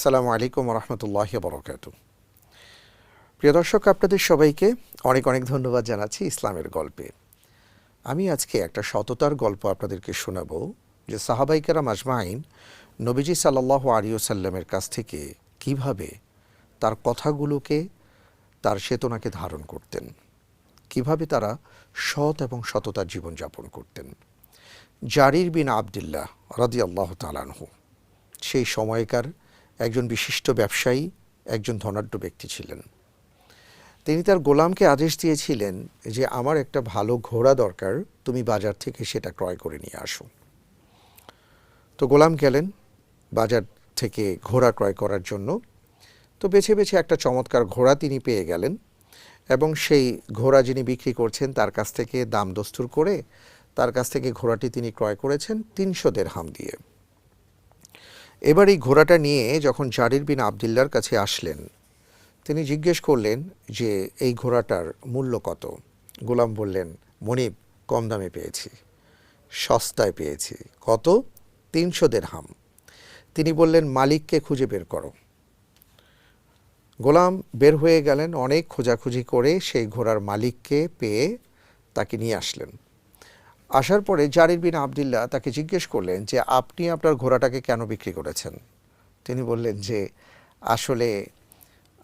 আসসালামু আলাইকুম রহমতুল্লাহি বারাকাতুহু। প্রিয় দর্শক, আপনাদের সবাইকে অনেক অনেক ধন্যবাদ জানাচ্ছি ইসলামের গল্পে। আমি আজকে একটা সততার গল্প আপনাদেরকে শোনাবো, যে সাহাবায়ে কেরাম আজমাইন নবীজি সাল্লাল্লাহু আলাইহি ওয়াসাল্লামের কাছ থেকে কিভাবে তার কথাগুলোকে, তার চেতনাকে ধারণ করতেন, কিভাবে তারা সৎ এবং সততার জীবনযাপন করতেন। জারির বিন আবদুল্লাহ রাদিয়াল্লাহু তাআলা আনহু সেই সময়কার একজন বিশিষ্ট ব্যবসায়ী, একজন ধনাঢ্য ব্যক্তি ছিলেন। তিনি তার গোলামকে আদেশ দিয়েছিলেন যে আমার একটা ভালো ঘোড়া দরকার, তুমি বাজার থেকে সেটা ক্রয় করে নিয়ে আসো। তো গোলাম গেলেন বাজার থেকে ঘোড়া ক্রয় করার জন্য। তো বেছে বেছে একটা চমৎকার ঘোড়া তিনি পেয়ে গেলেন এবং সেই ঘোড়া যিনি বিক্রি করছেন তার কাছ থেকে দাম দস্তুর করে তার কাছ থেকে ঘোড়াটি তিনি ক্রয় করেছেন ৩০০ দিরহাম দিয়ে। এবার এই ঘোড়াটা নিয়ে যখন জারির বিন আবদুল্লাহর কাছে আসলেন, তিনি জিজ্ঞেস করলেন যে এই ঘোড়াটার মূল্য কত। গোলাম বললেন, মনিব, কম দামে পেয়েছি, সস্তায় পেয়েছি। কত? ৩০০ দিরহাম। তিনি বললেন, মালিককে খুঁজে বের করো। গোলাম বের হয়ে গেলেন, অনেক খোঁজাখুঁজি করে সেই ঘোড়ার মালিককে পেয়ে তাকে নিয়ে আসলেন। আসার পরে জারির বিন আবদুল্লাহ তাকে জিজ্ঞেস করলেন যে আপনি আপনার ঘোড়াটাকে কেন বিক্রি করেছেন। তিনি বললেন যে আসলে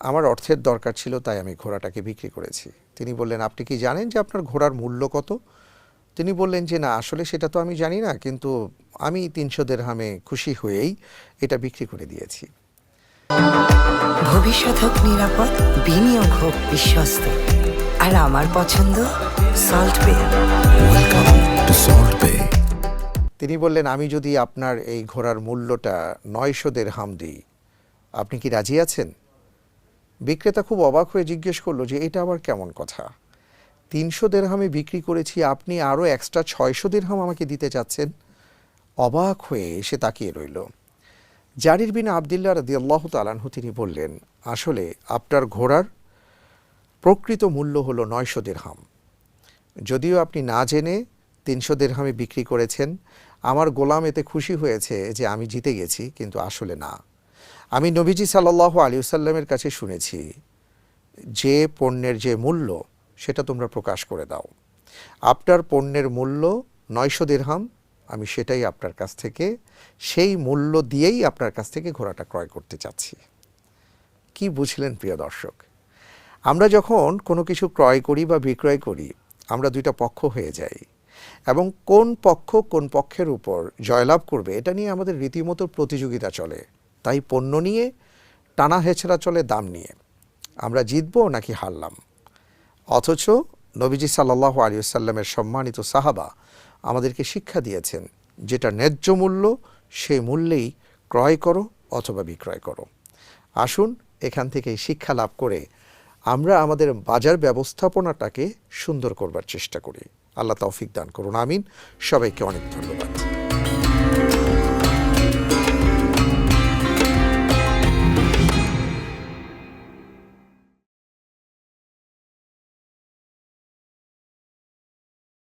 আমার অর্থের দরকার ছিল, তাই আমি ঘোড়াটাকে বিক্রি করেছি। তিনি বললেন, আপনি কি জানেন যে আপনার ঘোড়ার মূল্য কত? তিনি বললেন যে না, আসলে সেটা তো আমি জানি না, কিন্তু আমি ৩০০ দিরহামে খুশি হয়েই এটা বিক্রি করে দিয়েছি। ভবিষ্যৎ হোক নিরাপদ, বিনিয়োগ হোক বিশ্বস্ত, আর আমার পছন্দ সল্ট বে। ওয়েলকাম টু সল্ট বে। তিনি বললেন, আমি যদি আপনার এই ঘোড়ার মূল্যটা ৯০০ দিরহাম দিই, আপনি কি রাজি আছেন? বিক্রেতা খুব অবাক হয়ে জিজ্ঞেস করলো যে এটা আবার কেমন কথা, ৩০০ দিরহামে বিক্রি করেছি, আপনি আরও এক্সট্রা ৬০০ দিরহাম আমাকে দিতে চাচ্ছেন? অবাক হয়ে সে তাকিয়ে রইল। জারির বিন আবদুল্লাহ রাদিয়াল্লাহু তাআলা আনহু তিনি বললেন, আসলে আপনার ঘোড়ার প্রকৃত মূল্য হলো ৯০০ দিরহাম। যদিও আপনি না জেনে ৩০০ দিরহামে বিক্রি করেছেন, আমার গোলাম এতে খুশি হয়েছে যে আমি জিতে গেছি, কিন্তু আসলে না। আমি নবীজি সাল্লাল্লাহু আলাইহি ওয়াসাল্লামের কাছে শুনেছি যে পণ্যের যে মূল্য সেটা তোমরা প্রকাশ করে দাও। আপনার পণ্যের মূল্য ৯০০ দিরহাম, আমি সেটাই আপনার কাছ থেকে, সেই মূল্য দিয়েই আপনার কাছ থেকে ঘোড়াটা ক্রয় করতে চাচ্ছি। কি বুঝলেন প্রিয় দর্শক? আমরা যখন কোনো কিছু ক্রয় করি বা বিক্রয় করি, আমরা দুইটা পক্ষ হয়ে যাই এবং কোন পক্ষ কোন পক্ষের উপর জয়লাভ করবে এটা নিয়ে আমাদের রীতিমতো প্রতিযোগিতা চলে। তাই পণ্য নিয়ে টানা হেঁচড়া চলে, দাম নিয়ে আমরা জিতবো নাকি হারলাম। অথচ নবীজি সাল্লাল্লাহু আলাইহি ওয়াসাল্লামের সম্মানিত সাহাবা আমাদেরকে শিক্ষা দিয়েছেন, যেটা ন্যায্য মূল্য সেই মূল্যেই ক্রয় করো অথবা বিক্রয় করো। আসুন এখান থেকে শিক্ষা লাভ করে আমরা আমাদের বাজার ব্যবস্থাপনাটাকে সুন্দর করবার চেষ্টা করি। আল্লাহ তৌফিক দান করুন, আমিন। সবাইকে অনেক ধন্যবাদ।